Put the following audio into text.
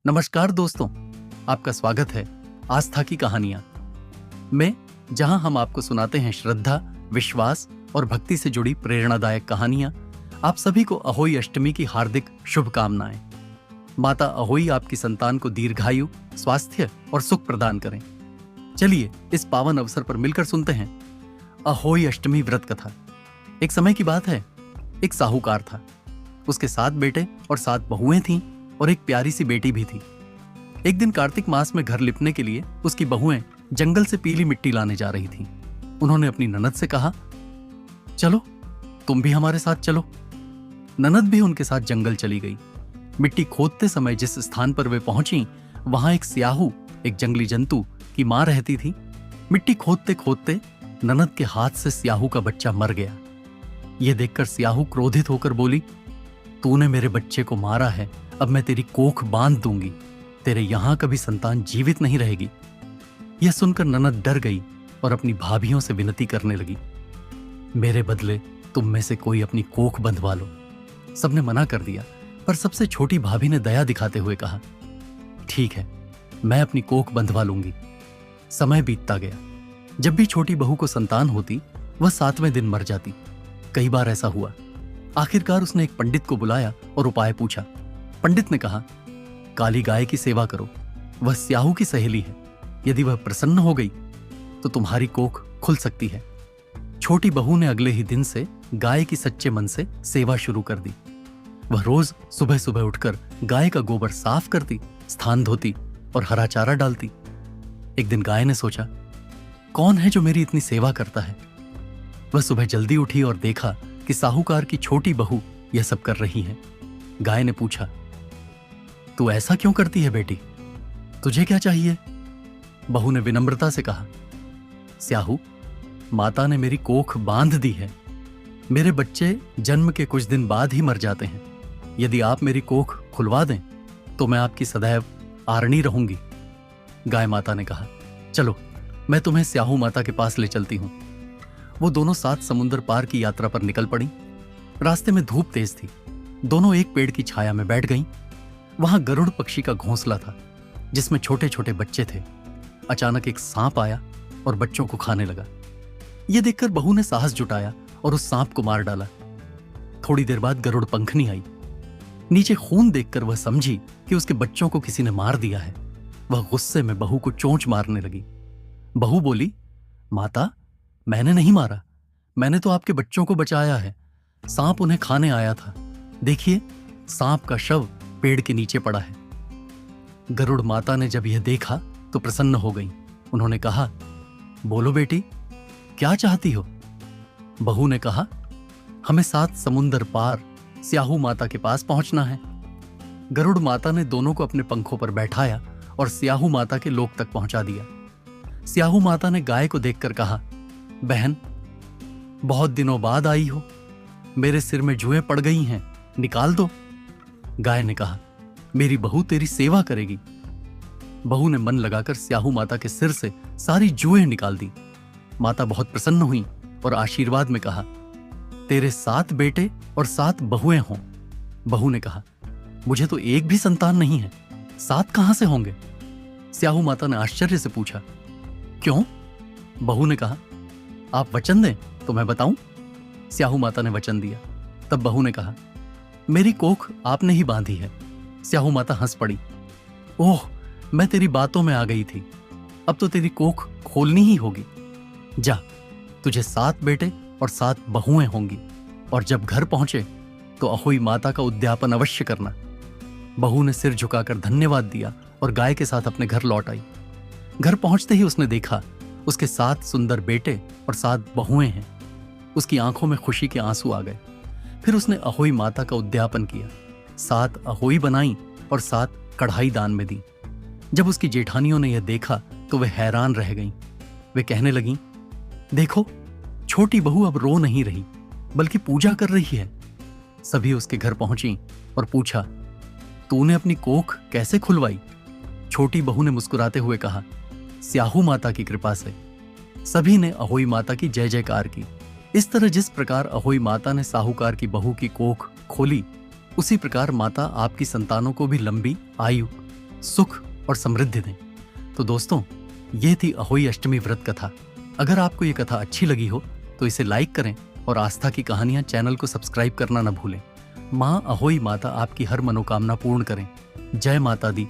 नमस्कार दोस्तों, आपका स्वागत है आस्था की कहानियां में, जहां हम आपको सुनाते हैं श्रद्धा, विश्वास और भक्ति से जुड़ी प्रेरणादायक कहानियां। आप सभी को अहोई अष्टमी की हार्दिक शुभकामनाएं। माता अहोई आपकी संतान को दीर्घायु, स्वास्थ्य और सुख प्रदान करें। चलिए इस पावन अवसर पर मिलकर सुनते हैं अहोई अष्टमी व्रत कथा। एक समय की बात है, एक साहूकार था। उसके 7 बेटे और 7 बहुएं थीं और एक प्यारी सी बेटी भी थी। एक दिन कार्तिक मास में घर लिपने के लिए उसकी बहुएं जंगल से पीली मिट्टी लाने जा रही थीं। उन्होंने अपनी ननद से कहा, चलो तुम भी हमारे साथ चलो। ननद भी उनके साथ जंगल चली गई। मिट्टी खोदते समय जिस स्थान पर वे पहुंची, वहां एक स्याहू, एक जंगली जंतु की मां रहती थी। मिट्टी खोदते खोदते ननद के हाथ से स्याहू का बच्चा मर गया। यह देखकर स्याहू क्रोधित होकर बोली, तूने मेरे बच्चे को मारा है, अब मैं तेरी कोख बांध दूंगी। तेरे यहां कभी संतान जीवित नहीं रहेगी। यह सुनकर ननद डर गई और अपनी भाभियों से विनती करने लगी, मेरे बदले तुम में से कोई अपनी कोख बंधवा लो। सबने मना कर दिया, पर सबसे छोटी भाभी ने दया दिखाते हुए कहा, ठीक है, मैं अपनी कोख बंधवा लूंगी। समय बीतता गया। जब भी छोटी बहू को संतान होती, वह 7वें दिन मर जाती। कई बार ऐसा हुआ। आखिरकार उसने एक पंडित को बुलाया और उपाय पूछा। पंडित ने कहा, काली गाय की सेवा करो, वह स्याहू की सहेली है। यदि वह प्रसन्न हो गई तो तुम्हारी कोख खुल सकती है। छोटी बहू ने अगले ही दिन से गाय की सच्चे मन से सेवा शुरू कर दी। वह रोज सुबह सुबह उठकर गाय का गोबर साफ करती, स्थान धोती और हरा चारा डालती। एक दिन गाय ने सोचा, कौन है जो मेरी इतनी सेवा करता है। वह सुबह जल्दी उठी और देखा कि साहूकार की छोटी बहू यह सब कर रही है। गाय ने पूछा, तू ऐसा क्यों करती है बेटी, तुझे क्या चाहिए? बहू ने विनम्रता से कहा, स्याहू, माता ने मेरी कोख बांध दी है। मेरे बच्चे जन्म के कुछ दिन बाद ही मर जाते हैं। यदि आप मेरी कोख खुलवा दें तो मैं आपकी सदैव आरणी रहूंगी। गाय माता ने कहा, चलो मैं तुम्हें स्याहू माता के पास ले चलती हूं। वो दोनों 7 समुंदर पार की यात्रा पर निकल पड़ी। रास्ते में धूप तेज थी। दोनों एक पेड़ की छाया में बैठ गईं। वहां गरुड़ पक्षी का घोंसला था, जिसमें छोटे छोटे बच्चे थे। अचानक एक सांप आया और बच्चों को खाने लगा। यह देखकर बहू ने साहस जुटाया और उस सांप को मार डाला। थोड़ी देर बाद गरुड़ पंखनी आई। नीचे खून देखकर वह समझी कि उसके बच्चों को किसी ने मार दिया है। वह गुस्से में बहू को चोंच मारने लगी। बहू बोली, माता, मैंने नहीं मारा, मैंने तो आपके बच्चों को बचाया है। सांप उन्हें खाने आया था। देखिए, सांप का शव पेड़ के नीचे पड़ा है। गरुड़ माता ने जब यह देखा तो प्रसन्न हो गई। उन्होंने कहा, बोलो बेटी, क्या चाहती हो? बहू ने कहा, हमें 7 समुंदर पार स्याहू माता के पास पहुंचना है। गरुड़ माता ने दोनों को अपने पंखों पर बैठाया और स्याहू माता के लोक तक पहुंचा दिया। स्याहू माता ने गाय को देखकर कहा, बहन, बहुत दिनों बाद आई हो, मेरे सिर में जुएं पड़ गई हैं, निकाल दो। गाय ने कहा, मेरी बहू तेरी सेवा करेगी। बहू ने मन लगाकर स्याहू माता के सिर से सारी जुएं निकाल दी। माता बहुत प्रसन्न हुई और आशीर्वाद में कहा, तेरे 7 बेटे और 7 बहुएं हों। बहू ने कहा, मुझे तो एक भी संतान नहीं है, 7 कहां से होंगे? स्याहू माता ने आश्चर्य से पूछा, क्यों? बहू ने कहा, आप वचन दें तो मैं बताऊं। स्याहू माता ने वचन दिया। तब बहू ने कहा, मेरी कोख आपने ही बांधी है। स्याहू माता हंस पड़ी, ओह, मैं तेरी बातों में आ गई थी। अब तो तेरी कोख खोलनी ही होगी। जा, तुझे 7 बेटे और 7 बहुएं होंगी, और जब घर पहुंचे तो अहोई माता का उद्यापन अवश्य करना। बहू ने सिर झुकाकर धन्यवाद दिया और गाय के साथ अपने घर लौट आई। घर पहुंचते ही उसने देखा उसके 7 सुंदर बेटे और 7 बहुएं हैं। उसकी आंखों में खुशी के आंसू आ गए। फिर उसने अहोई माता का उद्यापन किया। 7 अहोई बनाई और 7 कढ़ाई दान में दी। जब उसकी जेठानियों ने यह देखा तो वे हैरान रह गईं। वे कहने लगीं, देखो, छोटी बहू अब रो नहीं रही, बल्कि पूजा कर रही है। सभी उसके घर पहुंची और पूछा, तूने अपनी कोख कैसे खुलवाई? छोटी बहू ने मुस्कुराते हुए कहा, स्याहू माता की कृपा से। सभी ने अहोई माता की जय जयकार की। इस तरह जिस प्रकार अहोई माता ने साहूकार की बहू की कोख खोली, उसी प्रकार माता आपकी संतानों को भी लंबी आयु, सुख और समृद्धि दें। तो दोस्तों, यह थी अहोई अष्टमी व्रत कथा। अगर आपको ये कथा अच्छी लगी हो तो इसे लाइक करें और आस्था की कहानियां चैनल को सब्सक्राइब करना न भूलें। मां अहोई माता आपकी हर मनोकामना पूर्ण करें। जय माता दी।